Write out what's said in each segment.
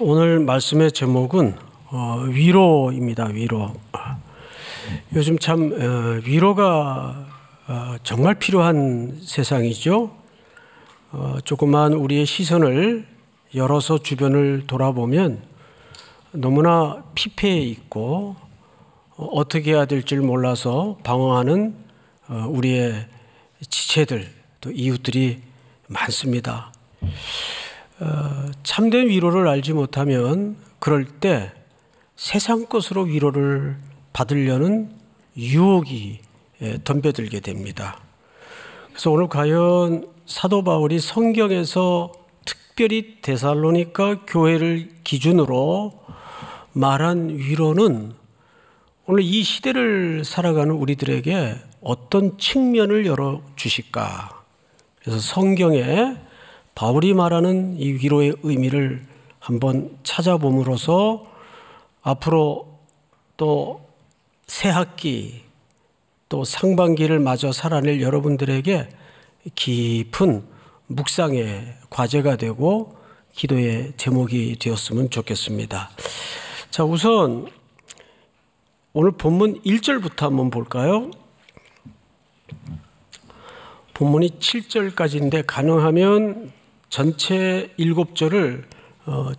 오늘 말씀의 제목은 위로입니다. 위로. 요즘 참 위로가 정말 필요한 세상이죠. 조금만 우리의 시선을 열어서 주변을 돌아보면 너무나 피폐해 있고 어떻게 해야 될지 몰라서 방황하는 우리의 지체들, 또 이웃들이 많습니다. 참된 위로를 알지 못하면 그럴 때 세상 것으로 위로를 받으려는 유혹이 덤벼들게 됩니다. 그래서 오늘 과연 사도 바울이 성경에서 특별히 데살로니가 교회를 기준으로 말한 위로는 오늘 이 시대를 살아가는 우리들에게 어떤 측면을 열어주실까? 그래서 성경에 바울이 말하는 이 위로의 의미를 한번 찾아봄으로써 앞으로 또 새 학기 또 상반기를 마저 살아낼 여러분들에게 깊은 묵상의 과제가 되고 기도의 제목이 되었으면 좋겠습니다. 자, 우선 오늘 본문 1절부터 한번 볼까요? 본문이 7절까지인데 가능하면 전체 7절을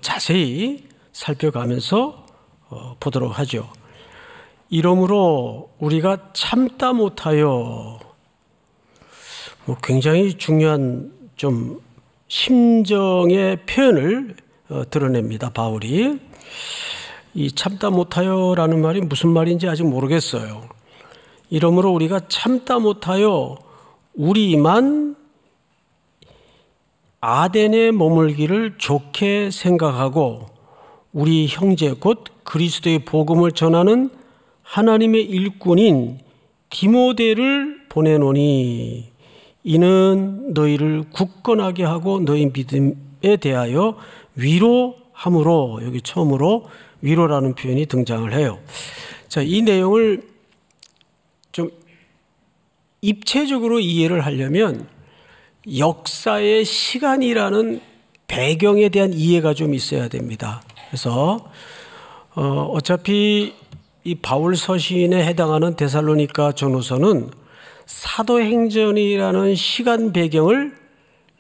자세히 살펴가면서 보도록 하죠. 이러므로 우리가 참다 못하여, 굉장히 중요한 좀 심정의 표현을 드러냅니다. 바울이 이 참다 못하여라는 말이 무슨 말인지 아직 모르겠어요. 이러므로 우리가 참다 못하여 우리만 아덴에 머물기를 좋게 생각하고 우리 형제 곧 그리스도의 복음을 전하는 하나님의 일꾼인 디모데를 보내노니 이는 너희를 굳건하게 하고 너희 믿음에 대하여 위로함으로, 여기 처음으로 위로라는 표현이 등장을 해요. 자, 이 내용을 좀 입체적으로 이해를 하려면 역사의 시간이라는 배경에 대한 이해가 좀 있어야 됩니다. 그래서 어차피 이 바울 서신에 해당하는 데살로니가 전후서는 사도행전이라는 시간 배경을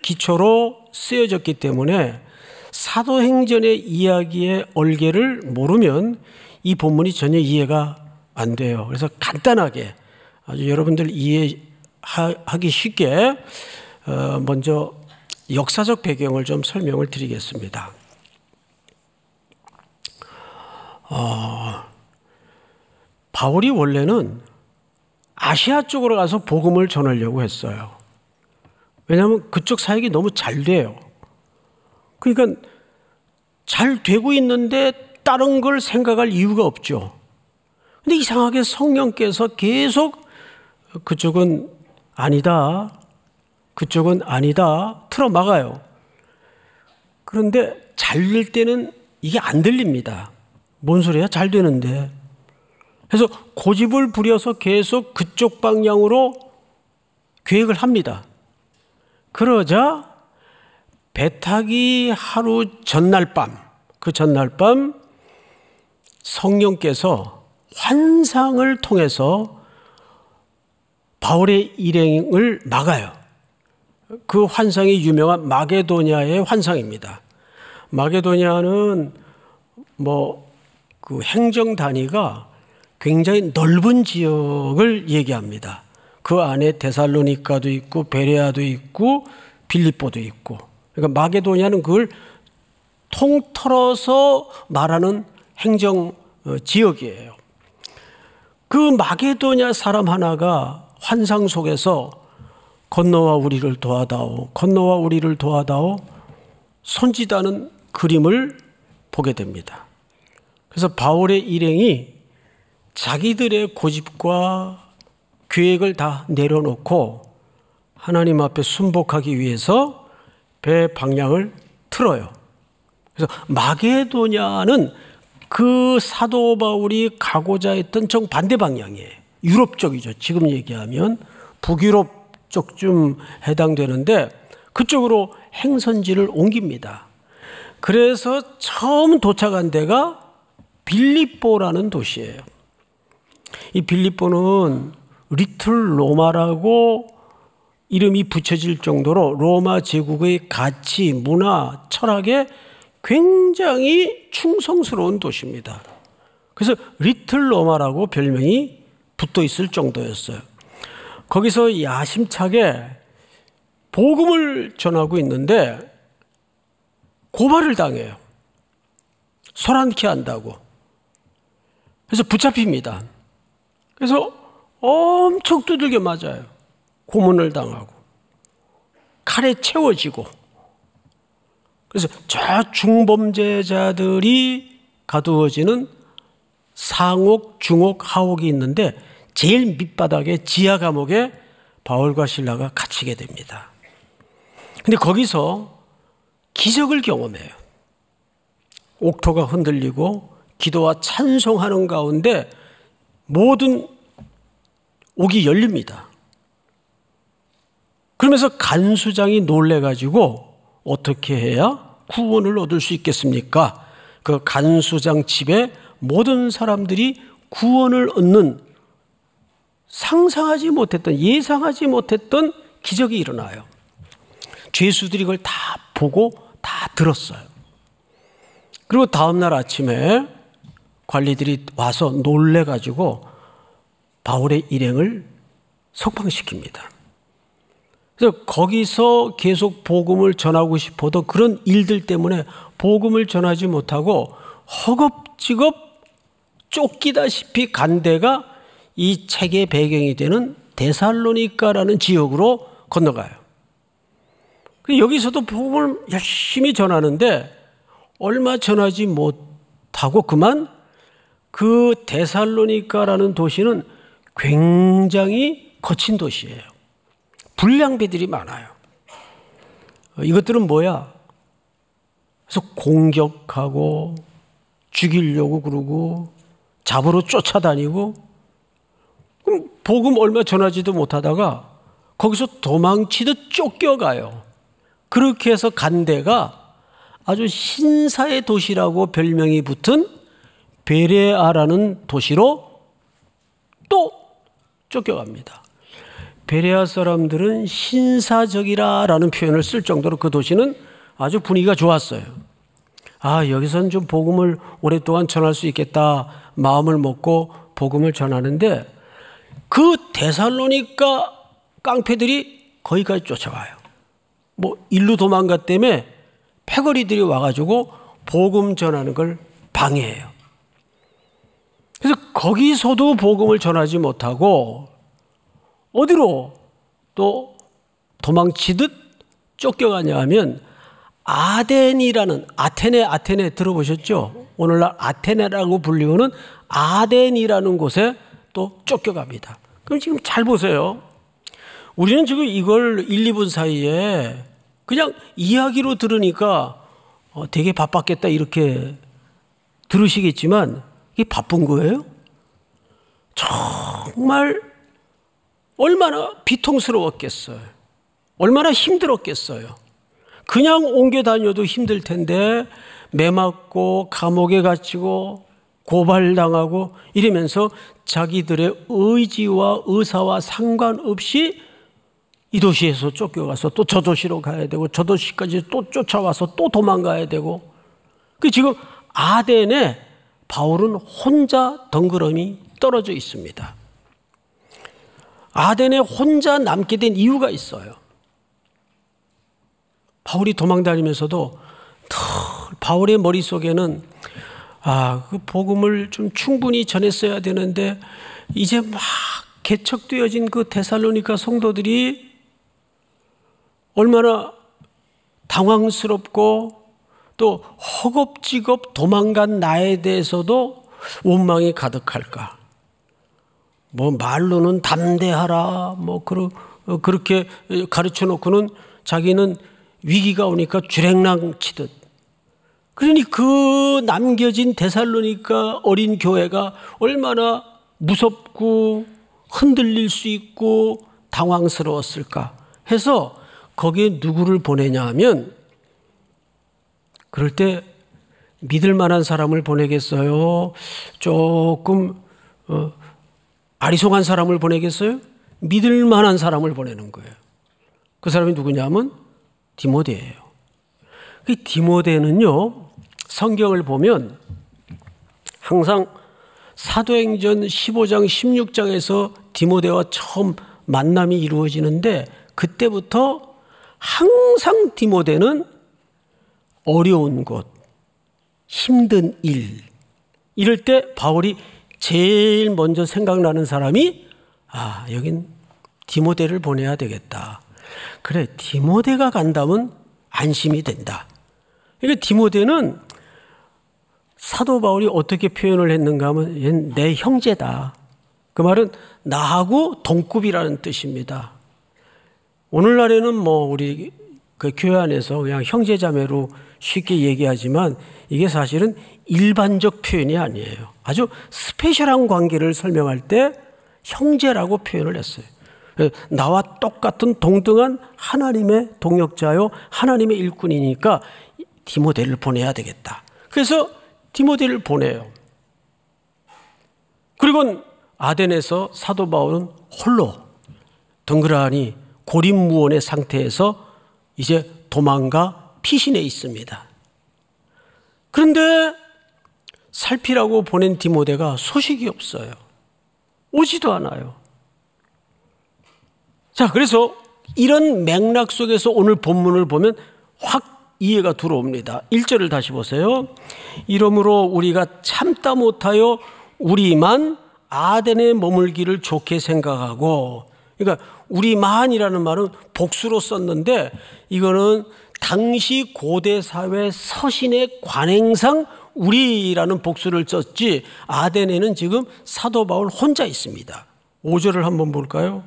기초로 쓰여졌기 때문에 사도행전의 이야기의 얼개를 모르면 이 본문이 전혀 이해가 안 돼요. 그래서 간단하게 아주 여러분들 이해하기 쉽게 먼저 역사적 배경을 좀 설명을 드리겠습니다. 바울이 원래는 아시아 쪽으로 가서 복음을 전하려고 했어요. 왜냐하면 그쪽 사역이 너무 잘 돼요. 그러니까 잘 되고 있는데 다른 걸 생각할 이유가 없죠. 근데 이상하게 성령께서 계속 그쪽은 아니다, 그쪽은 아니다 틀어막아요. 그런데 잘 될 때는 이게 안 들립니다. 뭔 소리야? 잘 되는데. 그래서 고집을 부려서 계속 그쪽 방향으로 계획을 합니다. 그러자 배 타기 하루 전날 밤, 그 전날 밤 성령께서 환상을 통해서 바울의 일행을 막아요. 그 환상이 유명한 마게도냐의 환상입니다. 마게도냐는 그 행정 단위가 굉장히 넓은 지역을 얘기합니다. 그 안에 데살로니가도 있고 베레아도 있고 빌립보도 있고, 그러니까 마게도냐는 그걸 통틀어서 말하는 행정 지역이에요. 그 마게도냐 사람 하나가 환상 속에서 건너와 우리를 도와다오, 건너와 우리를 도와다오 손짓하는 그림을 보게 됩니다. 그래서 바울의 일행이 자기들의 고집과 계획을 다 내려놓고 하나님 앞에 순복하기 위해서 배 방향을 틀어요. 그래서 마게도냐는 그 사도 바울이 가고자 했던 정반대 방향이에요. 유럽 쪽이죠. 지금 얘기하면 북유럽 쪽쯤 해당되는데 그쪽으로 행선지를 옮깁니다. 그래서 처음 도착한 데가 빌립보라는 도시예요. 이 빌립보는 리틀 로마라고 이름이 붙여질 정도로 로마 제국의 가치, 문화, 철학에 굉장히 충성스러운 도시입니다. 그래서 리틀 로마라고 별명이 붙어 있을 정도였어요. 거기서 야심차게 복음을 전하고 있는데 고발을 당해요. 소란케 한다고. 그래서 붙잡힙니다. 그래서 엄청 두들겨 맞아요. 고문을 당하고 칼에 채워지고. 그래서 저 중범죄자들이 가두어지는 상옥, 중옥, 하옥이 있는데 제일 밑바닥에 지하 감옥에 바울과 실라가 갇히게 됩니다. 근데 거기서 기적을 경험해요. 옥토가 흔들리고 기도와 찬송하는 가운데 모든 옥이 열립니다. 그러면서 간수장이 놀래가지고 어떻게 해야 구원을 얻을 수 있겠습니까? 그 간수장 집에 모든 사람들이 구원을 얻는 상상하지 못했던, 예상하지 못했던 기적이 일어나요. 죄수들이 그걸 다 보고 다 들었어요. 그리고 다음날 아침에 관리들이 와서 놀래가지고 바울의 일행을 석방시킵니다. 그래서 거기서 계속 복음을 전하고 싶어도 그런 일들 때문에 복음을 전하지 못하고 허겁지겁 쫓기다시피 간 데가 이 책의 배경이 되는 데살로니가라는 지역으로 건너가요. 여기서도 복음을 열심히 전하는데 얼마 전하지 못하고 그만 그 데살로니가라는 도시는 굉장히 거친 도시예요. 불량배들이 많아요. 이것들은 뭐야? 그래서 공격하고 죽이려고 그러고 잡으러 쫓아다니고 그럼 복음 얼마 전하지도 못하다가 거기서 도망치듯 쫓겨가요. 그렇게 해서 간 데가 아주 신사의 도시라고 별명이 붙은 베레아라는 도시로 또 쫓겨갑니다. 베레아 사람들은 신사적이라는 표현을 쓸 정도로 그 도시는 아주 분위기가 좋았어요. 아, 여기서는 좀 복음을 오랫동안 전할 수 있겠다 마음을 먹고 복음을 전하는데 그 데살로니가 깡패들이 거기까지 쫓아와요. 뭐 일로 도망갔다며 패거리들이 와가지고 복음 전하는 걸 방해해요. 그래서 거기서도 복음을 전하지 못하고 어디로 또 도망치듯 쫓겨가냐 하면 아덴이라는 아테네 들어보셨죠? 오늘날 아테네라고 불리우는 아덴이라는 곳에 또 쫓겨갑니다. 그럼 지금 잘 보세요. 우리는 지금 이걸 1, 2분 사이에 그냥 이야기로 들으니까 되게 바빴겠다 이렇게 들으시겠지만 이게 바쁜 거예요? 정말 얼마나 비통스러웠겠어요. 얼마나 힘들었겠어요. 그냥 옮겨 다녀도 힘들 텐데 매 맞고 감옥에 갇히고 고발당하고 이러면서 자기들의 의지와 의사와 상관없이 이 도시에서 쫓겨가서 또 저 도시로 가야 되고 저 도시까지 또 쫓아와서 또 도망가야 되고 지금 아덴에 바울은 혼자 덩그러니 떨어져 있습니다. 아덴에 혼자 남게 된 이유가 있어요. 바울이 도망다니면서도 바울의 머릿속에는 그 복음을 좀 충분히 전했어야 되는데 이제 막 개척되어진 그 데살로니가 성도들이 얼마나 당황스럽고 또 허겁지겁 도망간 나에 대해서도 원망이 가득할까. 뭐 말로는 담대하라 뭐 그렇게 가르쳐 놓고는 자기는 위기가 오니까 주랭랑 치듯. 그러니 그 남겨진 데살로니가 어린 교회가 얼마나 무섭고 흔들릴 수 있고 당황스러웠을까 해서 거기에 누구를 보내냐 하면 그럴 때 믿을 만한 사람을 보내겠어요? 조금 아리송한 사람을 보내겠어요? 믿을 만한 사람을 보내는 거예요. 그 사람이 누구냐면 디모데예요. 그 디모데는요, 성경을 보면 항상 사도행전 15장 16장에서 디모데와 처음 만남이 이루어지는데, 그때부터 항상 디모데는 어려운 곳, 힘든 일, 이럴 때 바울이 제일 먼저 생각나는 사람이 여긴 디모데를 보내야 되겠다. 그래, 디모데가 간다면 안심이 된다. 그러니까 디모데는 사도 바울이 어떻게 표현을 했는가 하면 얘는 내 형제다. 그 말은 나하고 동급이라는 뜻입니다. 오늘날에는 우리 그 교회 안에서 그냥 형제자매로 쉽게 얘기하지만 이게 사실은 일반적 표현이 아니에요. 아주 스페셜한 관계를 설명할 때 형제라고 표현을 했어요. 나와 똑같은 동등한 하나님의 동역자요, 하나님의 일꾼이니까 디모데를 보내야 되겠다. 그래서 디모데를 보내요. 그리고 아덴에서 사도 바울은 홀로 덩그러니 고립무원의 상태에서 이제 도망가 피신해 있습니다. 그런데 살피라고 보낸 디모데가 소식이 없어요. 오지도 않아요. 자, 그래서 이런 맥락 속에서 오늘 본문을 보면 확 이해가 들어옵니다. 1절을 다시 보세요. 이러므로 우리가 참다 못하여 우리만 아덴에 머물기를 좋게 생각하고, 그러니까 우리만이라는 말은 복수로 썼는데 이거는 당시 고대 사회 서신의 관행상 우리라는 복수를 썼지, 아덴에는 지금 사도 바울 혼자 있습니다. 5절을 한번 볼까요?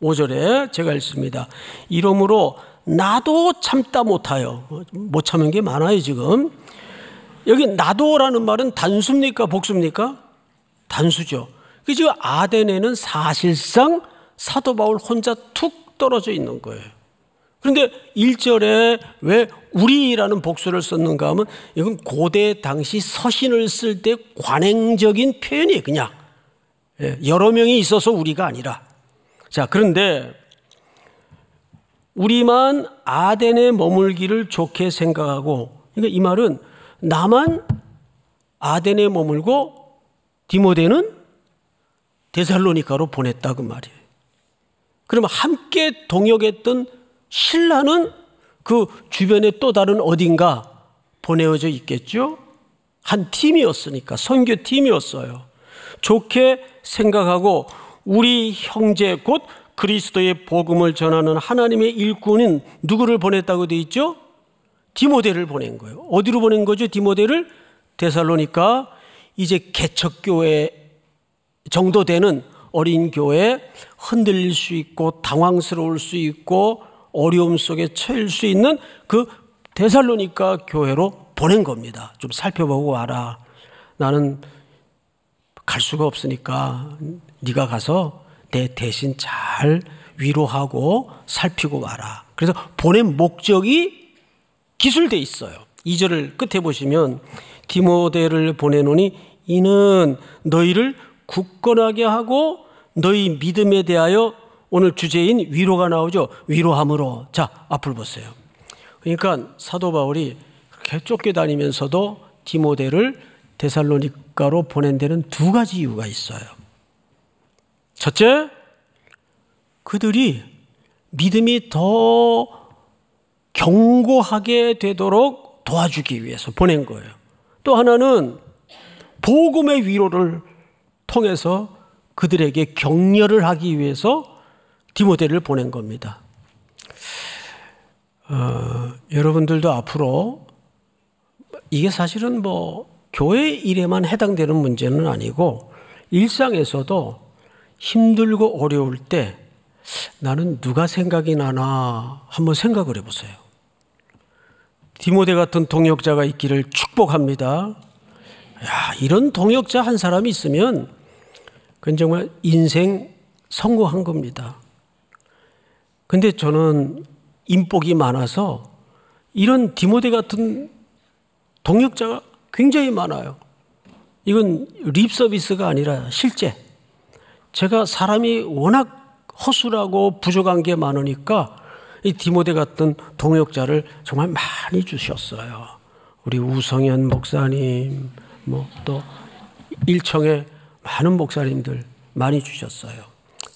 5절에 제가 읽습니다. 이러므로 나도 참다 못하여, 못 참은 게 많아요 지금. 여기 나도라는 말은 단수입니까 복수입니까? 단수죠. 그 지금 아덴에는 사실상 사도 바울 혼자 툭 떨어져 있는 거예요. 그런데 1절에 왜 우리라는 복수를 썼는가 하면 이건 고대 당시 서신을 쓸 때 관행적인 표현이에요. 그냥 여러 명이 있어서 우리가 아니라. 자, 그런데 우리만 아덴에 머물기를 좋게 생각하고, 그러니까 이 말은 나만 아덴에 머물고 디모데는 데살로니가로 보냈다 그 말이에요. 그러면 함께 동역했던 신라는 그 주변에 또 다른 어딘가 보내어져 있겠죠? 한 팀이었으니까, 선교 팀이었어요. 좋게 생각하고 우리 형제 곧 그리스도의 복음을 전하는 하나님의 일꾼은 누구를 보냈다고 되어 있죠? 디모데를 보낸 거예요. 어디로 보낸 거죠? 디모데를 데살로니가, 이제 개척교회 정도 되는 어린 교회, 흔들릴 수 있고 당황스러울 수 있고 어려움 속에 처할 수 있는 그 데살로니가 교회로 보낸 겁니다. 좀 살펴보고 와라. 나는 갈 수가 없으니까 네가 가서 내 대신 잘 위로하고 살피고 와라. 그래서 보낸 목적이 기술돼 있어요. 2절을 끝에 보시면 디모데를 보내노니 이는 너희를 굳건하게 하고 너희 믿음에 대하여, 오늘 주제인 위로가 나오죠. 위로함으로. 자, 앞을 보세요. 그러니까 사도 바울이 그렇게 쫓겨다니면서도 디모데를 데살로니가로 보낸 데는 두 가지 이유가 있어요. 첫째, 그들이 믿음이 더 견고하게 되도록 도와주기 위해서 보낸 거예요. 또 하나는 복음의 위로를 통해서 그들에게 격려를 하기 위해서 디모데를 보낸 겁니다. 여러분들도 앞으로 이게 사실은 교회 일에만 해당되는 문제는 아니고 일상에서도 힘들고 어려울 때 나는 누가 생각이 나나 한번 생각을 해보세요. 디모데 같은 동역자가 있기를 축복합니다. 이런 동역자 한 사람이 있으면 그건 정말 인생 성공한 겁니다. 근데 저는 인복이 많아서 이런 디모데 같은 동역자가 굉장히 많아요. 이건 립 서비스가 아니라 실제. 제가 사람이 워낙 허술하고 부족한 게 많으니까 이 디모데 같은 동역자를 정말 많이 주셨어요. 우리 우성현 목사님, 또 일청의 많은 목사님들 많이 주셨어요.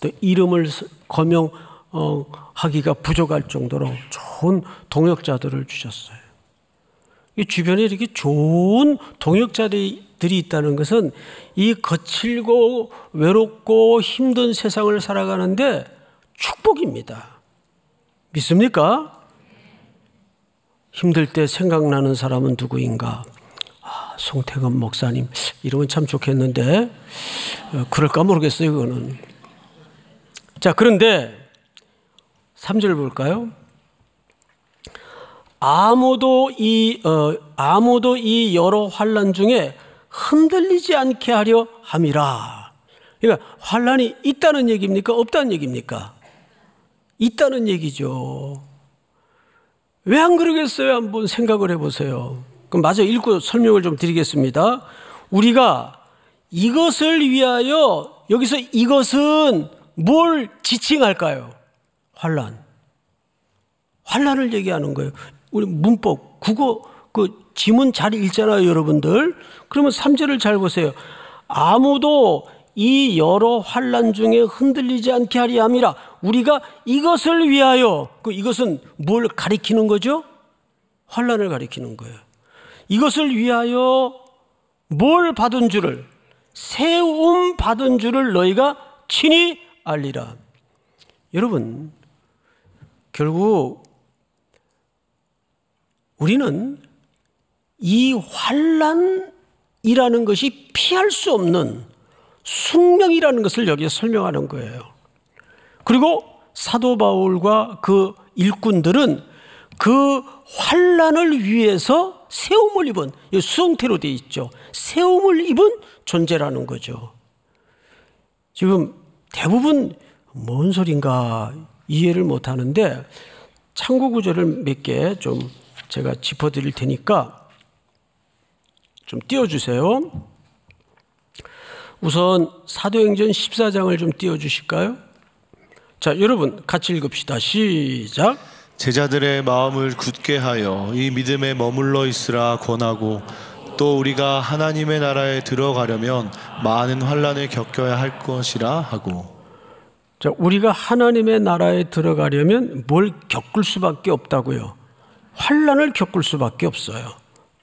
또 이름을 거명하기가 부족할 정도로 좋은 동역자들을 주셨어요. 이 주변에 이렇게 좋은 동역자들이 있다는 것은 이 거칠고 외롭고 힘든 세상을 살아가는데 축복입니다. 믿습니까? 힘들 때 생각나는 사람은 누구인가? 송태건 목사님, 이러면 참 좋겠는데 그럴까 모르겠어요, 그거는. 자, 그런데 3절 볼까요? 아무도 이 여러 환난 중에 흔들리지 않게 하려 함이라. 그러니까 환난이 있다는 얘기입니까? 없다는 얘기입니까? 있다는 얘기죠. 왜 안 그러겠어요? 한번 생각을 해보세요. 그럼 마저 읽고 설명을 좀 드리겠습니다. 우리가 이것을 위하여, 여기서 이것은 뭘 지칭할까요? 환난을 얘기하는 거예요. 우리 문법, 국어 그 지문 잘 읽잖아요, 여러분들. 그러면 3절을 잘 보세요. 아무도 이 여러 환난 중에 흔들리지 않게 하리 함이라. 우리가 이것을 위하여, 이것은 뭘 가리키는 거죠? 환난을 가리키는 거예요. 이것을 위하여 뭘 받은 줄을, 세움 받은 줄을 너희가 친히 알리라. 여러분, 결국 우리는 이 환난이라는 것이 피할 수 없는 숙명이라는 것을 여기에 설명하는 거예요. 그리고 사도 바울과 그 일꾼들은 그 환난을 위해서 세움을 입은, 수동태로 되어 있죠. 세움을 입은 존재라는 거죠. 지금 대부분 뭔 소린가 이해를 못 하는데 참고 구절을 몇 개 좀 제가 짚어드릴 테니까 좀 띄워주세요. 우선 사도행전 14장을 좀 띄워주실까요? 자, 여러분 같이 읽읍시다. 시작. 제자들의 마음을 굳게 하여 이 믿음에 머물러 있으라 권하고, 또 우리가 하나님의 나라에 들어가려면 많은 환난을 겪어야 할 것이라 하고. 자, 우리가 하나님의 나라에 들어가려면 뭘 겪을 수밖에 없다고요? 환난을 겪을 수밖에 없어요.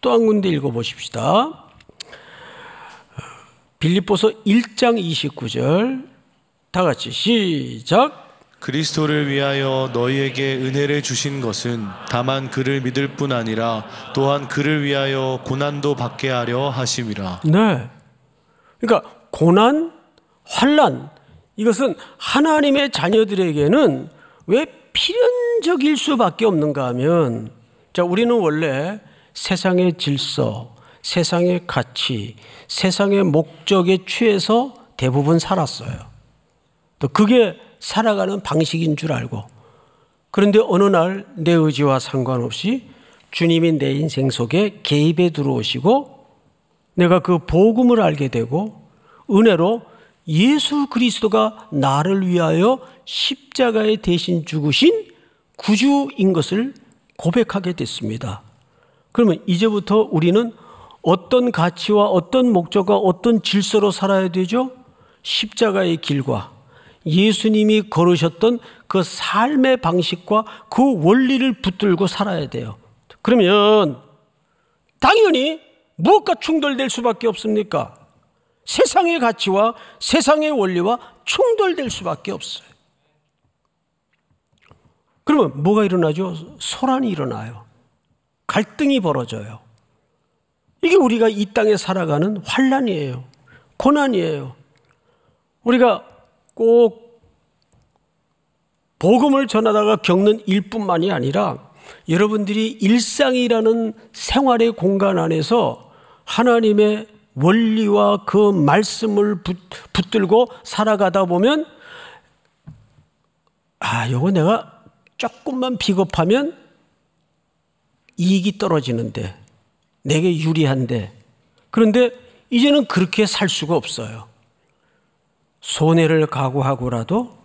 또 한 군데 읽어보십시다. 빌립보서 1장 29절 다 같이 시작. 그리스도를 위하여 너희에게 은혜를 주신 것은 다만 그를 믿을 뿐 아니라 또한 그를 위하여 고난도 받게 하려 하심이라. 네. 그러니까 고난, 환난, 이것은 하나님의 자녀들에게는 왜 필연적일 수밖에 없는가 하면, 자, 우리는 원래 세상의 질서, 세상의 가치, 세상의 목적에 취해서 대부분 살았어요. 또 그게 살아가는 방식인 줄 알고. 그런데 어느 날 내 의지와 상관없이 주님이 내 인생 속에 개입해 들어오시고 내가 그 복음을 알게 되고 은혜로 예수 그리스도가 나를 위하여 십자가에 대신 죽으신 구주인 것을 고백하게 됐습니다. 그러면 이제부터 우리는 어떤 가치와 어떤 목적과 어떤 질서로 살아야 되죠? 십자가의 길과 예수님이 걸으셨던 그 삶의 방식과 그 원리를 붙들고 살아야 돼요. 그러면 당연히 무엇과 충돌될 수밖에 없습니까? 세상의 가치와 세상의 원리와 충돌될 수밖에 없어요. 그러면 뭐가 일어나죠? 소란이 일어나요. 갈등이 벌어져요. 이게 우리가 이 땅에 살아가는 환난이에요. 고난이에요. 우리가 꼭 복음을 전하다가 겪는 일뿐만이 아니라 여러분들이 일상이라는 생활의 공간 안에서 하나님의 원리와 그 말씀을 붙들고 살아가다 보면 요거 내가 조금만 비겁하면 이익이 떨어지는데 내게 유리한데, 그런데 이제는 그렇게 살 수가 없어요. 손해를 각오하고라도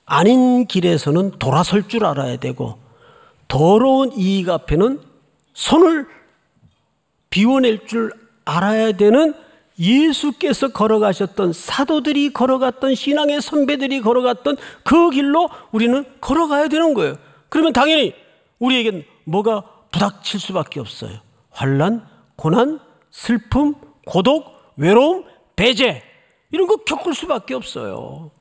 아닌 길에서는 돌아설 줄 알아야 되고, 더러운 이익 앞에는 손을 비워낼 줄 알아야 되는 예수께서 걸어가셨던, 사도들이 걸어갔던, 신앙의 선배들이 걸어갔던 그 길로 우리는 걸어가야 되는 거예요. 그러면 당연히 우리에겐 뭐가 부닥칠 수밖에 없어요. 환난, 고난, 슬픔, 고독, 외로움, 배제, 이런 거 겪을 수밖에 없어요.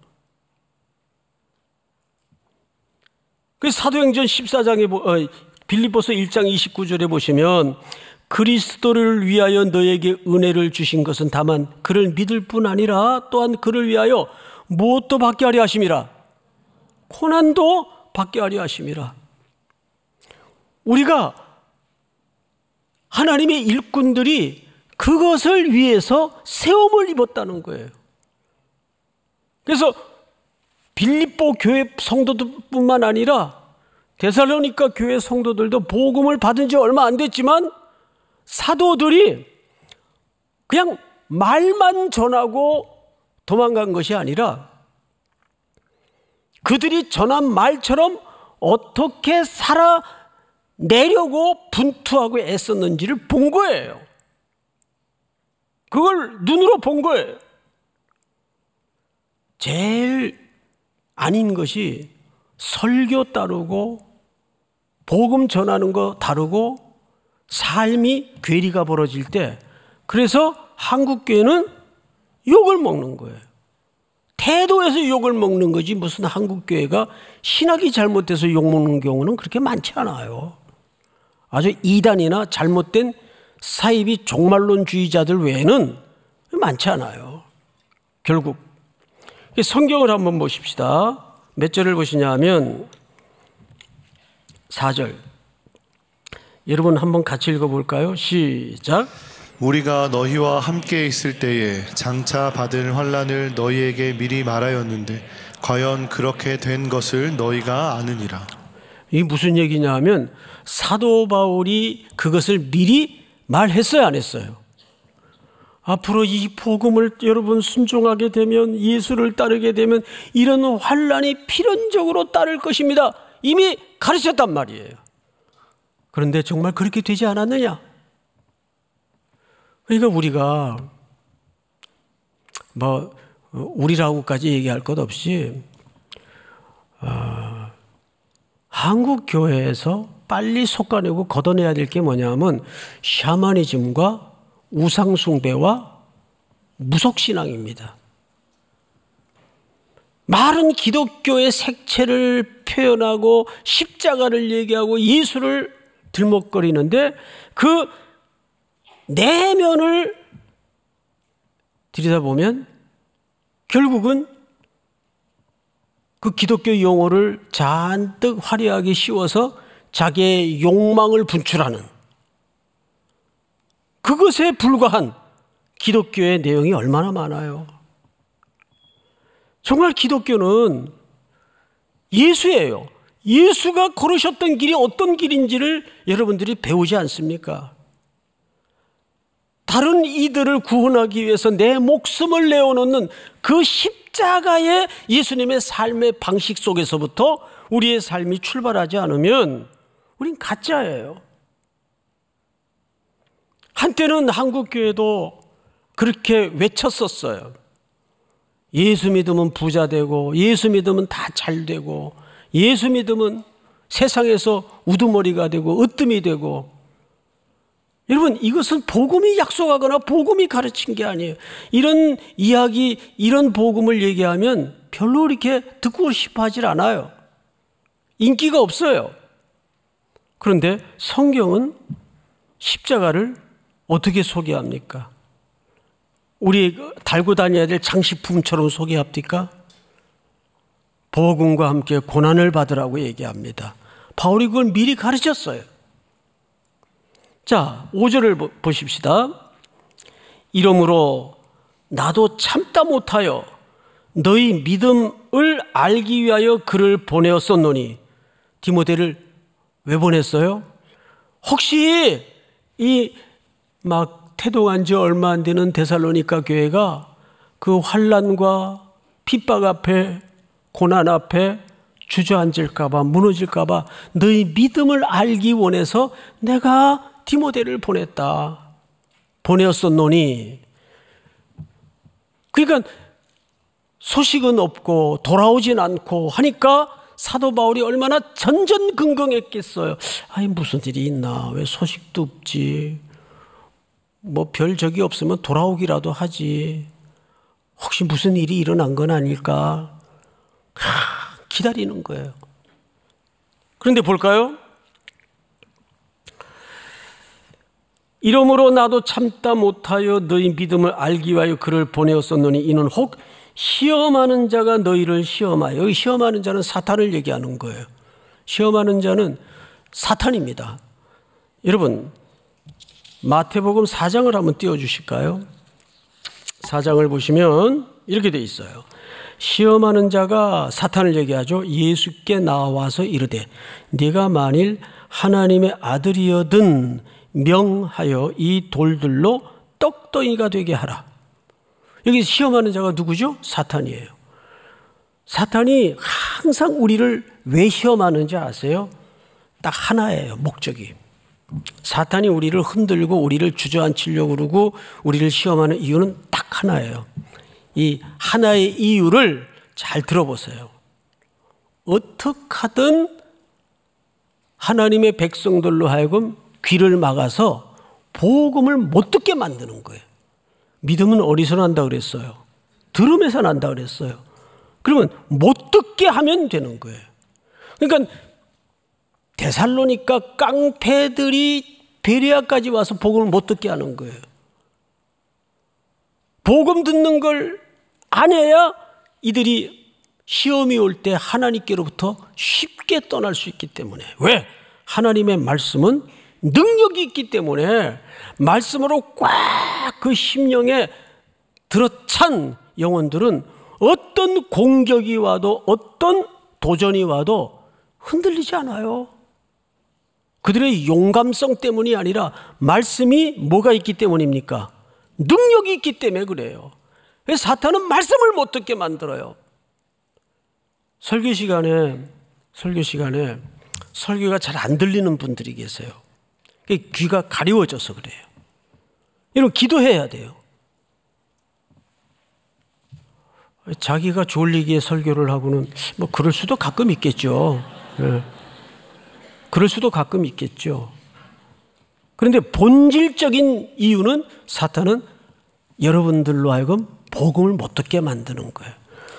그래서 사도행전 14장에 빌립보서 1장 29절에 보시면, 그리스도를 위하여 너에게 은혜를 주신 것은 다만 그를 믿을 뿐 아니라 또한 그를 위하여 무엇도 받게 하려 하심이라. 고난도 받게 하려 하심이라. 우리가 하나님의 일꾼들이 그것을 위해서 세움을 입었다는 거예요. 그래서 빌립보 교회 성도들뿐만 아니라 데살로니가 교회 성도들도 복음을 받은 지 얼마 안 됐지만 사도들이 그냥 말만 전하고 도망간 것이 아니라 그들이 전한 말처럼 어떻게 살아내려고 분투하고 애썼는지를 본 거예요. 그걸 눈으로 본 거예요. 제일 아닌 것이 설교 따르고 복음 전하는 거 다르고 삶이 괴리가 벌어질 때, 그래서 한국교회는 욕을 먹는 거예요. 태도에서 욕을 먹는 거지 무슨 한국교회가 신학이 잘못돼서 욕먹는 경우는 그렇게 많지 않아요. 아주 이단이나 잘못된 사이비 종말론주의자들 외에는 많지 않아요. 결국 성경을 한번 보십시다. 몇 절을 보시냐 하면 4절. 여러분 한번 같이 읽어볼까요? 시작. 우리가 너희와 함께 있을 때에 장차 받을 환난을 너희에게 미리 말하였는데 과연 그렇게 된 것을 너희가 아느니라. 이게 무슨 얘기냐 하면 사도 바울이 그것을 미리 말했어요, 안 했어요? 앞으로 이 복음을 여러분 순종하게 되면, 예수를 따르게 되면 이런 환난이 필연적으로 따를 것입니다. 이미 가르쳤단 말이에요. 그런데 정말 그렇게 되지 않았느냐? 그러니까 우리가 우리라고까지 얘기할 것 없이 한국 교회에서 빨리 솎아내고 걷어내야 될 게 뭐냐면 샤머니즘과 우상숭배와 무속신앙입니다. 말은 기독교의 색채를 표현하고 십자가를 얘기하고 예수를 들먹거리는데 그 내면을 들여다보면 결국은 그 기독교 용어를 잔뜩 화려하게 씌워서 자기의 욕망을 분출하는 그것에 불과한 기독교의 내용이 얼마나 많아요. 정말 기독교는 예수예요. 예수가 걸으셨던 길이 어떤 길인지를 여러분들이 배우지 않습니까? 다른 이들을 구원하기 위해서 내 목숨을 내어놓는 그 십자가의 예수님의 삶의 방식 속에서부터 우리의 삶이 출발하지 않으면 우린 가짜예요. 한때는 한국교회도 그렇게 외쳤었어요. 예수 믿으면 부자 되고, 예수 믿으면 다 잘 되고, 예수 믿으면 세상에서 우두머리가 되고 으뜸이 되고. 여러분, 이것은 복음이 약속하거나 복음이 가르친 게 아니에요. 이런 이야기, 이런 복음을 얘기하면 별로 이렇게 듣고 싶어 하질 않아요. 인기가 없어요. 그런데 성경은 십자가를 어떻게 소개합니까? 우리 달고 다녀야 될 장식품처럼 소개합니까? 복음과 함께 고난을 받으라고 얘기합니다. 바울이 그걸 미리 가르쳤어요. 자, 5절을 보십시다. 이러므로 나도 참다 못하여 너희 믿음을 알기 위하여 그를 보내었었노니. 디모데를 왜 보냈어요? 혹시 이 막 태동한 지 얼마 안 되는 데살로니가 교회가 그 환난과 핍박 앞에, 고난 앞에 주저앉을까 봐, 무너질까 봐 너희 믿음을 알기 원해서 내가 디모데를 보내었었노니. 그러니까 소식은 없고 돌아오진 않고 하니까 사도 바울이 얼마나 전전긍긍했겠어요. 아니, 무슨 일이 있나? 왜 소식도 없지? 뭐 별 적이 없으면 돌아오기라도 하지. 혹시 무슨 일이 일어난 건 아닐까? 기다리는 거예요. 그런데 볼까요? 이러므로 나도 참다 못하여 너희 믿음을 알기 위하여 그를 보내었었노니 이는 혹 시험하는 자가 너희를 시험하여. 여기 시험하는 자는 사탄을 얘기하는 거예요. 시험하는 자는 사탄입니다. 여러분, 마태복음 4장을 한번 띄워주실까요? 4장을 보시면 이렇게 돼 있어요. 시험하는 자가 사탄을 얘기하죠. 예수께 나와서 이르되 네가 만일 하나님의 아들이여든 명하여 이 돌들로 떡덩이가 되게 하라. 여기 시험하는 자가 누구죠? 사탄이에요. 사탄이 항상 우리를 왜 시험하는지 아세요? 딱 하나예요, 목적이. 사탄이 우리를 흔들고 우리를 주저앉히려고 그러고 우리를 시험하는 이유는 딱 하나예요. 이 하나의 이유를 잘 들어보세요. 어떻게 하든 하나님의 백성들로 하여금 귀를 막아서 복음을 못 듣게 만드는 거예요. 믿음은 어디서 난다 그랬어요? 들음에서 난다 그랬어요. 그러면 못 듣게 하면 되는 거예요. 그러니까 데살로니가 깡패들이 베레아까지 와서 복음을 못 듣게 하는 거예요. 복음 듣는 걸 안 해야 이들이 시험이 올 때 하나님께로부터 쉽게 떠날 수 있기 때문에. 왜? 하나님의 말씀은 능력이 있기 때문에 말씀으로 꽉 그 심령에 들어찬 영혼들은 어떤 공격이 와도 어떤 도전이 와도 흔들리지 않아요. 그들의 용감성 때문이 아니라 말씀이 뭐가 있기 때문입니까? 능력이 있기 때문에 그래요. 사탄은 말씀을 못 듣게 만들어요. 설교 시간에 설교가 잘 안 들리는 분들이 계세요. 귀가 가려워져서 그래요. 여러분, 기도해야 돼요. 자기가 졸리기에 설교를 하고는 뭐 그럴 수도 가끔 있겠죠. 네. 그럴 수도 가끔 있겠죠. 그런데 본질적인 이유는 사탄은 여러분들로 하여금 복음을 못 듣게 만드는 거예요.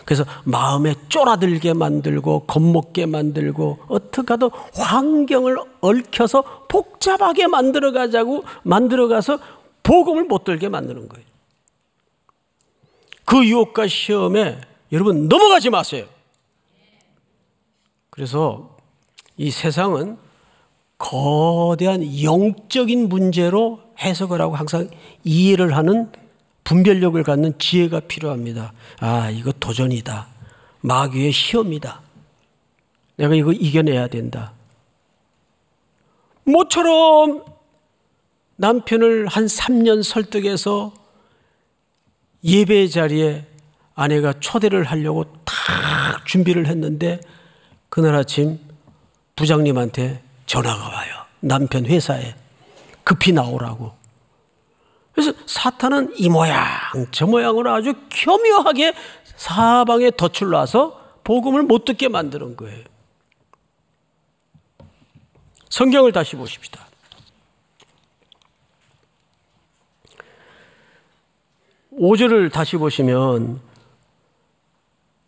그래서 마음에 쫄아들게 만들고 겁먹게 만들고 어떻게 하든 환경을 얽혀서 복잡하게 만들어가서 복음을 못 들게 만드는 거예요. 그 유혹과 시험에 여러분 넘어가지 마세요. 그래서 이 세상은 거대한 영적인 문제로 해석을 하고 항상 이해를 하는 분별력을 갖는 지혜가 필요합니다. 아, 이거 도전이다. 마귀의 시험이다. 내가 이거 이겨내야 된다. 모처럼 남편을 한 3년 설득해서 예배 자리에 아내가 초대를 하려고 딱 준비를 했는데 그날 아침 부장님한테 전화가 와요. 남편 회사에 급히 나오라고. 그래서 사탄은 이 모양 저 모양으로 아주 교묘하게 사방에 덫을 놔서 복음을 못 듣게 만드는 거예요. 성경을 다시 보십시다. (5절을) 다시 보시면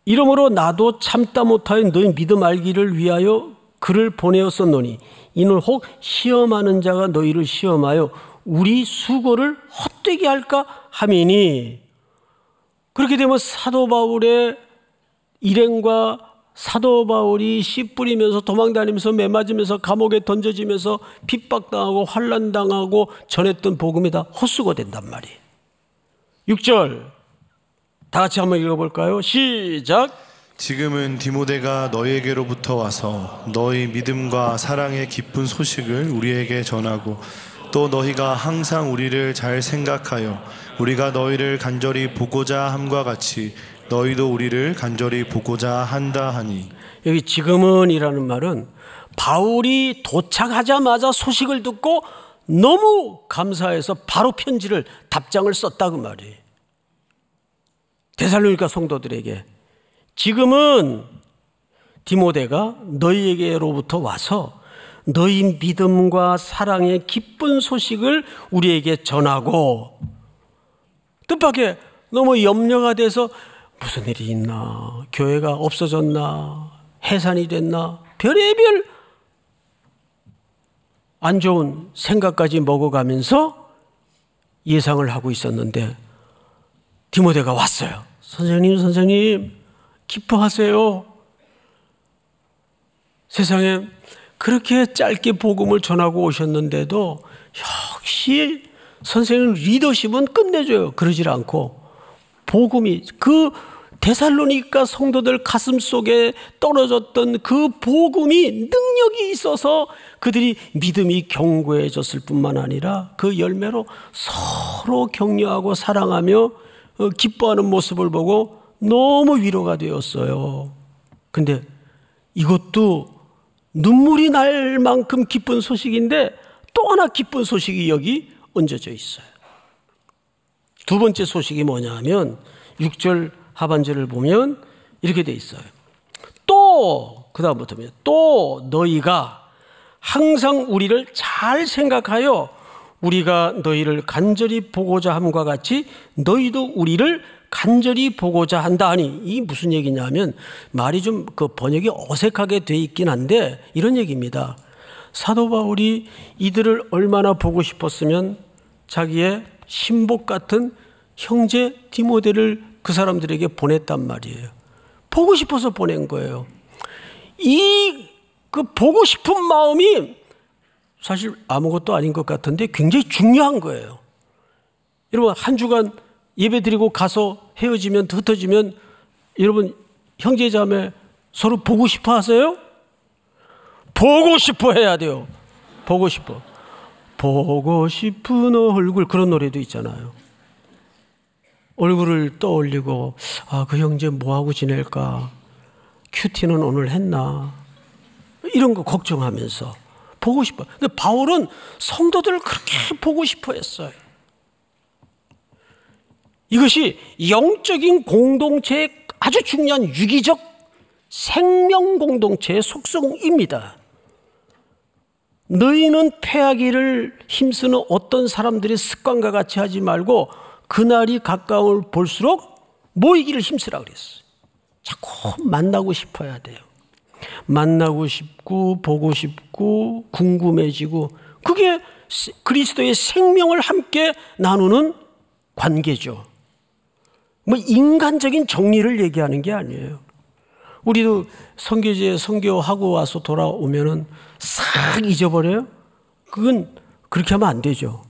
이러므로 나도 참다 못하여 너희 믿음 알기를 위하여 그를 보내었었노니 이는 혹 시험하는 자가 너희를 시험하여 우리 수고를 헛되게 할까 함이니. 그렇게 되면 사도 바울의 일행과 사도 바울이 씨 뿌리면서 도망다니면서 매맞으면서 감옥에 던져지면서 핍박당하고 환난당하고 전했던 복음이 다 헛수고 된단 말이에요. 6절 다 같이 한번 읽어볼까요? 시작. 지금은 디모데가 너희에게로부터 와서 너희 믿음과 사랑의 기쁜 소식을 우리에게 전하고 또 너희가 항상 우리를 잘 생각하여 우리가 너희를 간절히 보고자 함과 같이 너희도 우리를 간절히 보고자 한다 하니. 여기 지금은이라는 말은 바울이 도착하자마자 소식을 듣고 너무 감사해서 바로 편지를 답장을 썼다 그 말이에요. 데살로니가 성도들에게 지금은 디모데가 너희에게로부터 와서 너희 믿음과 사랑의 기쁜 소식을 우리에게 전하고, 뜻밖의 너무 염려가 돼서 무슨 일이 있나, 교회가 없어졌나, 해산이 됐나, 별의별 안 좋은 생각까지 먹어가면서 예상을 하고 있었는데 디모데가 왔어요. 선생님 기뻐하세요. 세상에 그렇게 짧게 복음을 전하고 오셨는데도 역시 선생님 리더십은 끝내줘요. 그러질 않고 복음이, 그 데살로니가 성도들 가슴 속에 떨어졌던 그 복음이 능력이 있어서 그들이 믿음이 견고해졌을 뿐만 아니라 그 열매로 서로 격려하고 사랑하며 기뻐하는 모습을 보고 너무 위로가 되었어요. 근데 이것도 눈물이 날 만큼 기쁜 소식인데 또 하나 기쁜 소식이 여기 얹어져 있어요. 두 번째 소식이 뭐냐 하면 6절 하반절을 보면 이렇게 돼 있어요. 또 그 다음부터는 또 너희가 항상 우리를 잘 생각하여 우리가 너희를 간절히 보고자 함과 같이 너희도 우리를 간절히 보고자 한다 하니, 이 무슨 얘기냐면 말이 좀 그 번역이 어색하게 돼 있긴 한데 이런 얘기입니다. 사도 바울이 이들을 얼마나 보고 싶었으면 자기의 신복 같은 형제 디모데를 그 사람들에게 보냈단 말이에요. 보고 싶어서 보낸 거예요. 그 보고 싶은 마음이 사실 아무것도 아닌 것 같은데 굉장히 중요한 거예요. 여러분, 한 주간 예배 드리고 가서 헤어지면, 흩어지면 여러분 형제 자매 서로 보고 싶어 하세요? 보고 싶어 해야 돼요. 보고 싶어. 보고 싶은 얼굴, 그런 노래도 있잖아요. 얼굴을 떠올리고, 아, 그 형제 뭐하고 지낼까? 큐티는 오늘 했나? 이런 거 걱정하면서 보고 싶어. 근데 바울은 성도들을 그렇게 보고 싶어 했어요. 이것이 영적인 공동체의 아주 중요한 유기적 생명 공동체의 속성입니다. 너희는 패하기를 힘쓰는 어떤 사람들의 습관과 같이 하지 말고 그날이 가까울 볼수록 모이기를 힘쓰라 그랬어요. 자꾸 만나고 싶어야 돼요. 만나고 싶고 보고 싶고 궁금해지고, 그게 그리스도의 생명을 함께 나누는 관계죠. 뭐 인간적인 정리를 얘기하는 게 아니에요. 우리도 선교지에 선교하고 와서 돌아오면은 싹 잊어버려요? 그건 그렇게 하면 안 되죠.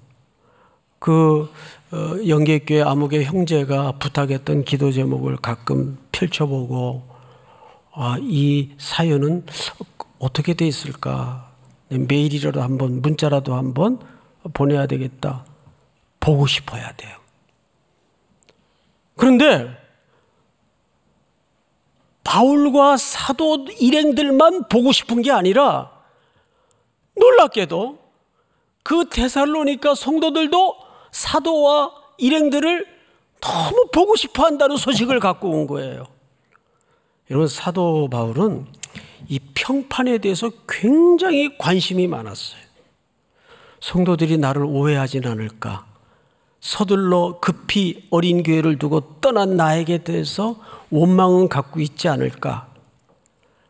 영계교회 아무개 형제가 부탁했던 기도 제목을 가끔 펼쳐보고, 아, 이 사연은 어떻게 돼 있을까? 메일이라도 한번, 문자라도 한번 보내야 되겠다. 보고 싶어야 돼요. 그런데 바울과 사도 일행들만 보고 싶은 게 아니라 놀랍게도 그 데살로니가 성도들도 사도와 일행들을 너무 보고 싶어 한다는 소식을 갖고 온 거예요. 여러분, 사도 바울은 이 평판에 대해서 굉장히 관심이 많았어요. 성도들이 나를 오해하진 않을까? 서둘러 급히 어린 교회를 두고 떠난 나에게 대해서 원망은 갖고 있지 않을까?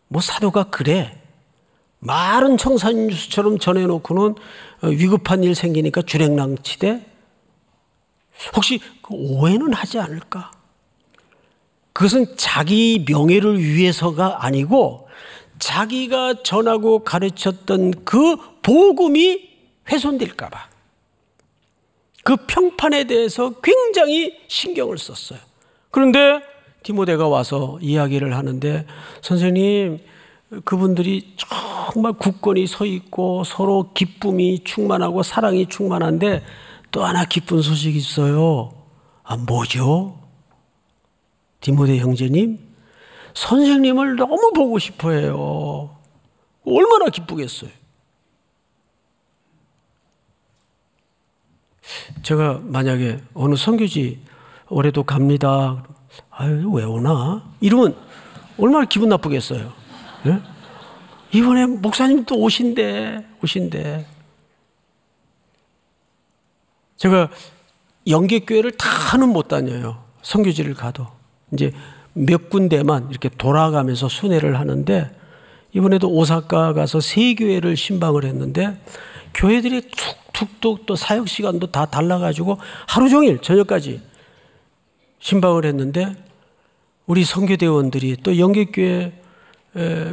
뭐 사도가 그래. 말은 청산유수처럼 전해놓고는 위급한 일 생기니까 주랭랑치대? 혹시 그 오해는 하지 않을까? 그것은 자기 명예를 위해서가 아니고 자기가 전하고 가르쳤던 그 복음이 훼손될까 봐. 그 평판에 대해서 굉장히 신경을 썼어요. 그런데 디모데가 와서 이야기를 하는데, 선생님, 그분들이 정말 굳건히 서 있고 서로 기쁨이 충만하고 사랑이 충만한데 또 하나 기쁜 소식이 있어요. 뭐죠? 디모데 형제님, 선생님을 너무 보고 싶어 해요. 얼마나 기쁘겠어요. 제가 만약에 어느 선교지 올해도 갑니다. 아유, 왜 오나? 이러면 얼마나 기분 나쁘겠어요. 네? 이번에 목사님 또 오신대. 제가 영계교회를 다는 못 다녀요. 선교지를 가도. 이제 몇 군데만 이렇게 돌아가면서 순회를 하는데, 이번에도 오사카 가서 3교회를 신방을 했는데, 교회들이 툭툭툭 또 사역 시간도 다 달라가지고 하루 종일 저녁까지 신방을 했는데, 우리 선교대원들이 또 영계교회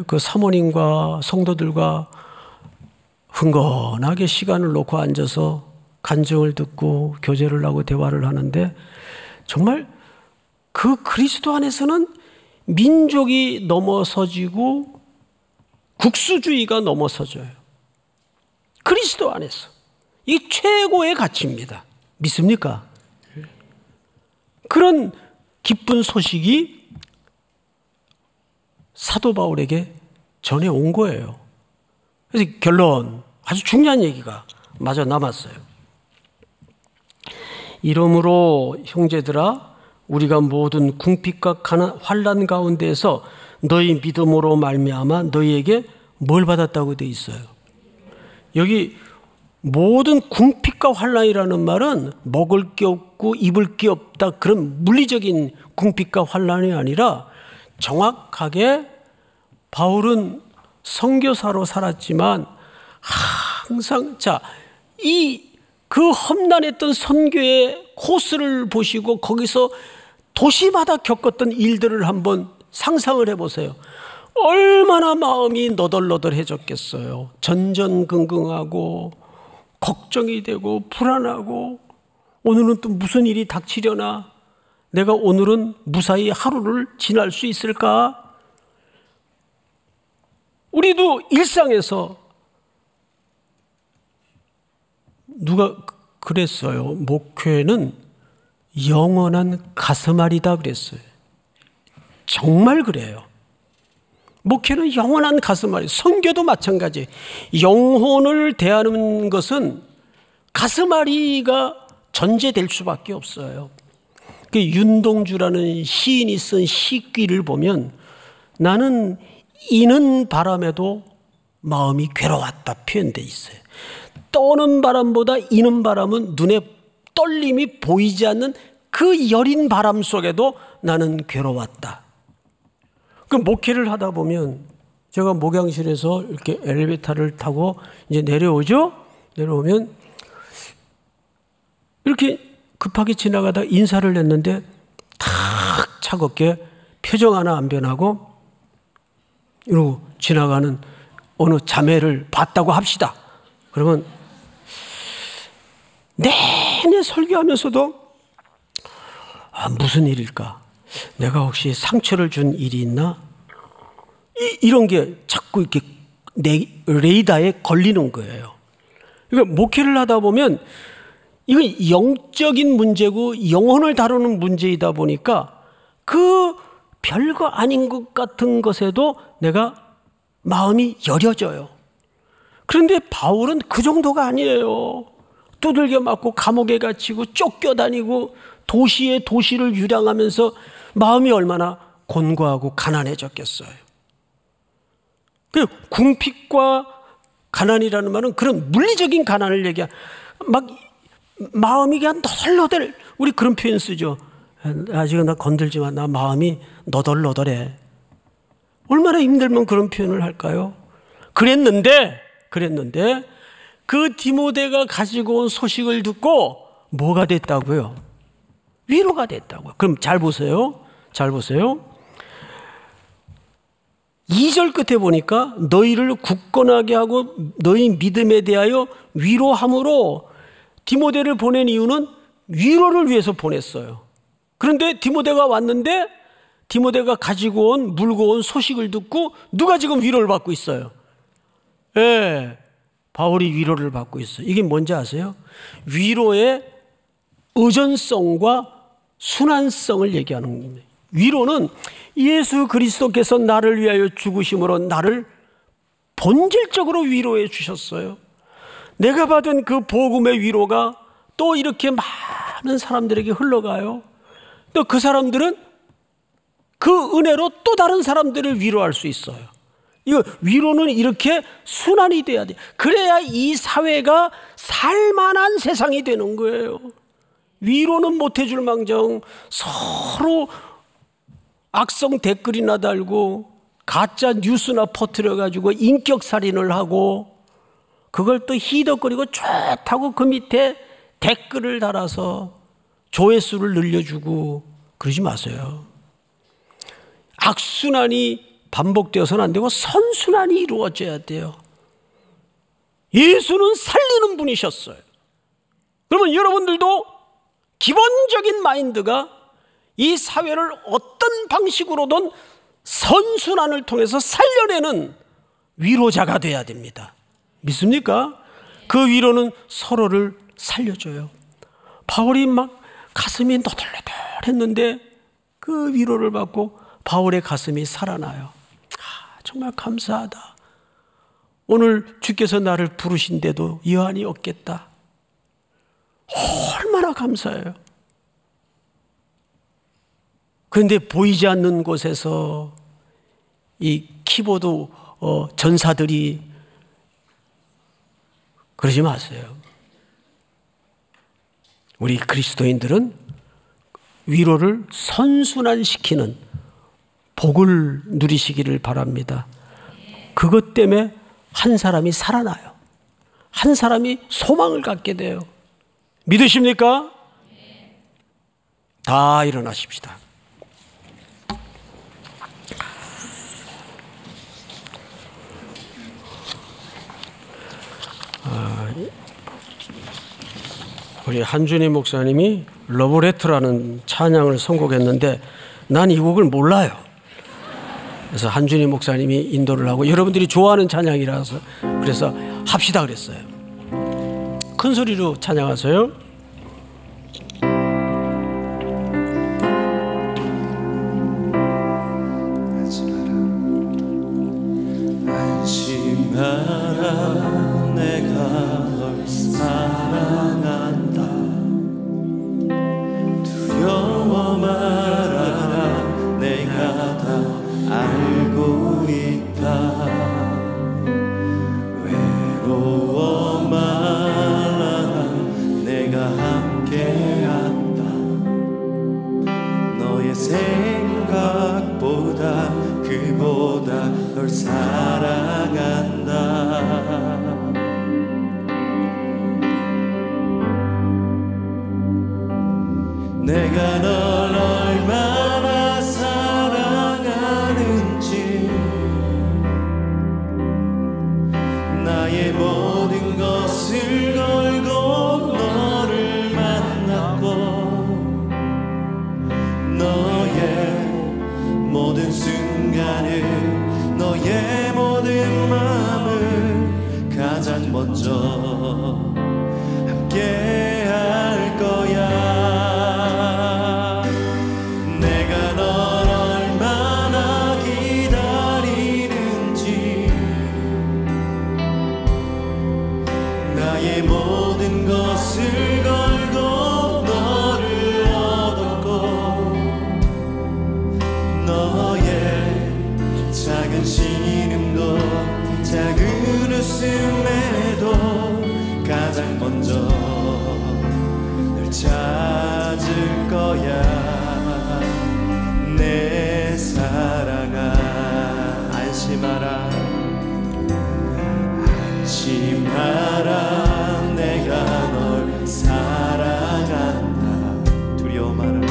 그 사모님과 성도들과 흥건하게 시간을 놓고 앉아서 간증을 듣고 교제를 하고 대화를 하는데, 정말 그 그리스도 안에서는 민족이 넘어서지고 국수주의가 넘어서져요. 그리스도 안에서. 이게 최고의 가치입니다. 믿습니까? 그런 기쁜 소식이 사도 바울에게 전해온 거예요. 그래서 결론, 아주 중요한 얘기가 마저 남았어요. 이러므로 형제들아, 우리가 모든 궁핍과 환난 가운데에서 너희 믿음으로 말미암아 너희에게 뭘 받았다고 되어 있어요. 여기 모든 궁핍과 환난이라는 말은 먹을 게 없고 입을 게 없다, 그런 물리적인 궁핍과 환난이 아니라, 정확하게 바울은 선교사로 살았지만 항상 그 험난했던 선교의 코스를 보시고 거기서 도시마다 겪었던 일들을 한번 상상을 해보세요. 얼마나 마음이 너덜너덜해졌겠어요. 전전긍긍하고 걱정이 되고 불안하고, 오늘은 또 무슨 일이 닥치려나, 내가 오늘은 무사히 하루를 지날 수 있을까? 우리도 일상에서 누가 그랬어요. 목회는 영원한 가슴앓이다 그랬어요. 정말 그래요. 목회는 영원한 가슴앓이. 선교도 마찬가지. 영혼을 대하는 것은 가슴앓이가 전제될 수밖에 없어요. 그 윤동주라는 시인이 쓴 시귀를 보면, 나는 이는 바람에도 마음이 괴로웠다 표현되어 있어요. 떠는 바람보다 이는 바람은 눈에 떨림이 보이지 않는 그 여린 바람 속에도 나는 괴로웠다. 그 목회를 하다 보면, 제가 목양실에서 이렇게 엘리베이터를 타고 이제 내려오죠? 내려오면 이렇게 급하게 지나가다 인사를 했는데 탁 차갑게 표정 하나 안 변하고 이러고 지나가는 어느 자매를 봤다고 합시다. 그러면 내내 설교하면서도 무슨 일일까? 내가 혹시 상처를 준 일이 있나? 이런 게 자꾸 이렇게 내 레이더에 걸리는 거예요. 그러니까 목회를 하다 보면 이건 영적인 문제고 영혼을 다루는 문제이다 보니까 그 별거 아닌 것 같은 것에도 내가 마음이 여려져요. 그런데 바울은 그 정도가 아니에요. 두들겨 맞고 감옥에 갇히고 쫓겨다니고 도시에 도시를 유랑하면서 마음이 얼마나 곤고하고 가난해졌겠어요. 그 궁핍과 가난이라는 말은 그런 물리적인 가난을 얘기한, 막 마음이 그냥 너덜너덜, 우리 그런 표현 쓰죠. 아직은 나 건들지 마, 나 마음이 너덜너덜해. 얼마나 힘들면 그런 표현을 할까요? 그랬는데 그 디모데가 가지고 온 소식을 듣고 뭐가 됐다고요? 위로가 됐다고요. 그럼 잘 보세요. 2절 끝에 보니까 너희를 굳건하게 하고 너희 믿음에 대하여 위로함으로, 디모데를 보낸 이유는 위로를 위해서 보냈어요. 그런데 디모데가 왔는데 디모데가 가지고 온 물고 온 소식을 듣고 누가 지금 위로를 받고 있어요? 예, 바울이 위로를 받고 있어요. 이게 뭔지 아세요? 위로의 의존성과 순환성을 얘기하는 겁니다. 위로는 예수 그리스도께서 나를 위하여 죽으심으로 나를 본질적으로 위로해 주셨어요. 내가 받은 그 복음의 위로가 또 이렇게 많은 사람들에게 흘러가요. 또 그 사람들은 그 은혜로 또 다른 사람들을 위로할 수 있어요. 이거 위로는 이렇게 순환이 돼야 돼. 그래야 이 사회가 살만한 세상이 되는 거예요. 위로는 못 해줄 망정 서로 악성 댓글이나 달고 가짜 뉴스나 퍼뜨려가지고 인격살인을 하고 그걸 또 히덕거리고 좋다고 그 밑에 댓글을 달아서 조회수를 늘려주고 그러지 마세요. 악순환이 반복되어서는 안 되고 선순환이 이루어져야 돼요. 예수는 살리는 분이셨어요. 그러면 여러분들도 기본적인 마인드가 이 사회를 어떤 방식으로든 선순환을 통해서 살려내는 위로자가 돼야 됩니다. 믿습니까? 그 위로는 서로를 살려줘요. 바울이 막 가슴이 너덜너덜했는데 그 위로를 받고 바울의 가슴이 살아나요. 정말 감사하다. 오늘 주께서 나를 부르신데도 여한이 없겠다. 얼마나 감사해요. 그런데 보이지 않는 곳에서 이 키보드 전사들이 그러지 마세요. 우리 그리스도인들은 위로를 선순환시키는 복을 누리시기를 바랍니다. 그것 때문에 한 사람이 살아나요. 한 사람이 소망을 갖게 돼요. 믿으십니까? 다 일어나십시다. 우리 한준희 목사님이 러브레터라는 찬양을 선곡했는데 난 이 곡을 몰라요. 그래서 한준희 목사님이 인도를 하고 여러분들이 좋아하는 찬양이라서 그래서 합시다 그랬어요. 큰 소리로 찬양하세요. 안심하라 내가 널 사랑한다. 두려워 말아라 내가 다 알고 있다. 외로워 말아라 내가 함께한다. 너의 생각보다 그보다 널 사랑한다. 내가 널 얼마나 사랑하는지 나의 모든 것을 걸고 너를 만났고 너의 모든 순간을 너의 모든 마음을 가장 먼저 함께 할 거야. 내가 널 얼마나 기다리는지 나의 모든 것을 걸고 너를 얻었고 너의 작은 신음도 작은 웃음에도 가장 먼저 널 찾을 거야. 내 사랑아 안심하라 안심하라 내가 널 사랑한다. 두려워 말아라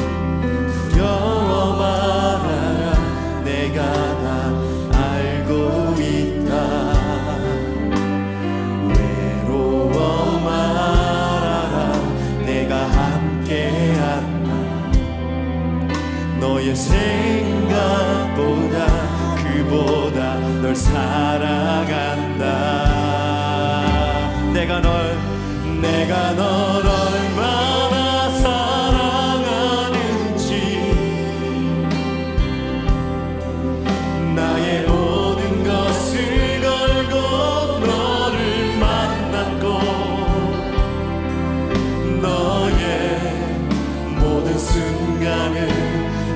두려워 말아라 내가 다 알고 있다. 외로워 말아라 내가 함께한다. 너의 생각보다 그보다 널 사랑한다. 내가 널 얼마나 사랑하는지 나의 모든 것을 걸고 너를 만났고 너의 모든 순간을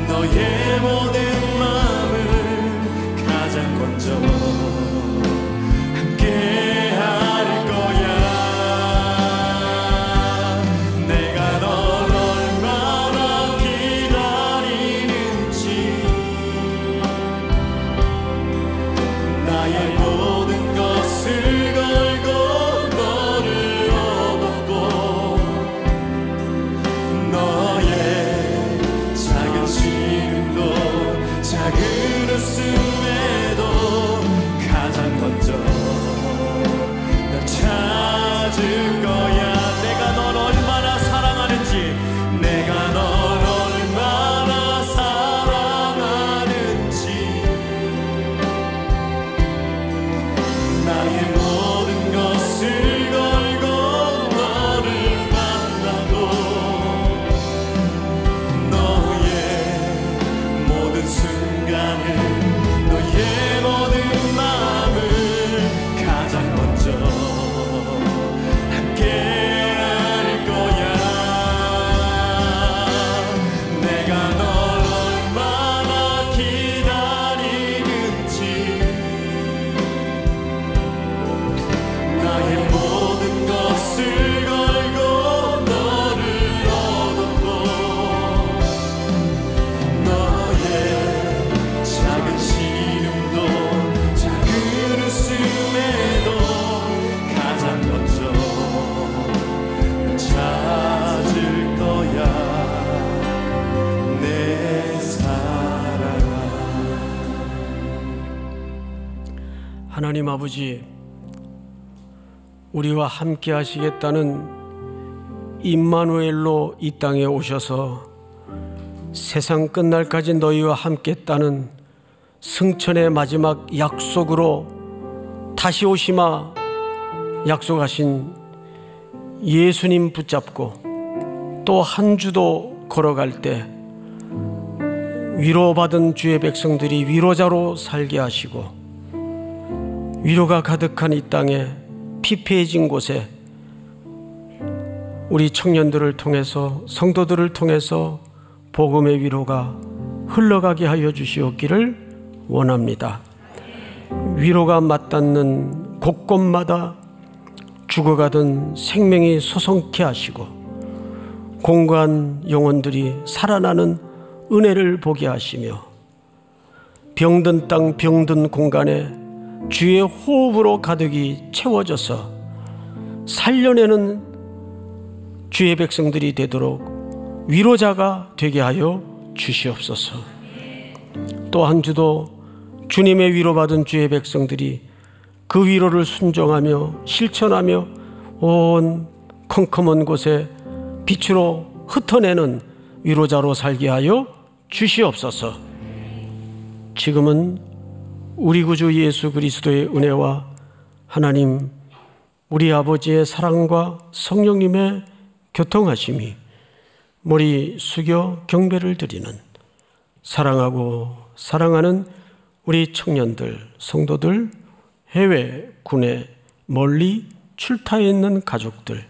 너의 모든 마음을 가장 먼저 함께 할 거야. 내가 널 얼마나 기다리는지 나의 모든 것을 걸고 너를 얻었고 너의 작은 시름도 작은 웃음에도 가장 먼저 널 찾을 거야. 내가 널 얼마나 사랑하는지 내가 널 얼마나 사랑하는지 나의 모든 것을 걸고 너를 만나고 너의 모든 순간을 너의 모든 마음을 가장 먼저 함께 할 거야. 내가 널 얼마나 기다리는지 나의 모든 것을 걸고 너를 얻었고 너의 작은 시름도 작은 웃음에도 가장 먼저 널 찾을 거야. 내 사랑아. 하나님 아버지, 우리와 함께 하시겠다는 임마누엘로 이 땅에 오셔서 세상 끝날까지 너희와 함께 했다는 승천의 마지막 약속으로 다시 오시마 약속하신 예수님 붙잡고 또 한 주도 걸어갈 때 위로받은 주의 백성들이 위로자로 살게 하시고 위로가 가득한 이 땅에 피폐해진 곳에 우리 청년들을 통해서 성도들을 통해서 복음의 위로가 흘러가게 하여 주시옵기를 원합니다. 위로가 맞닿는 곳곳마다 죽어가던 생명이 소성케 하시고 공고한 영혼들이 살아나는 은혜를 보게 하시며 병든 땅 병든 공간에 주의 호흡으로 가득히 채워져서 살려내는 주의 백성들이 되도록 위로자가 되게 하여 주시옵소서. 또 한 주도 주님의 위로받은 주의 백성들이 그 위로를 순종하며 실천하며 온 컴컴한 곳에 빛으로 흩어내는 위로자로 살게 하여 주시옵소서. 지금은 우리 구주 예수 그리스도의 은혜와 하나님 우리 아버지의 사랑과 성령님의 교통하심이 머리 숙여 경배를 드리는 사랑하고 사랑하는 우리 청년들, 성도들, 해외, 군에 멀리 출타해 있는 가족들,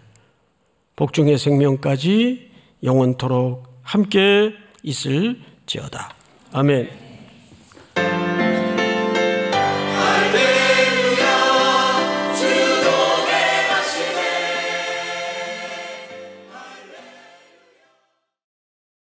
복중의 생명까지 영원토록 함께 있을지어다. 아멘.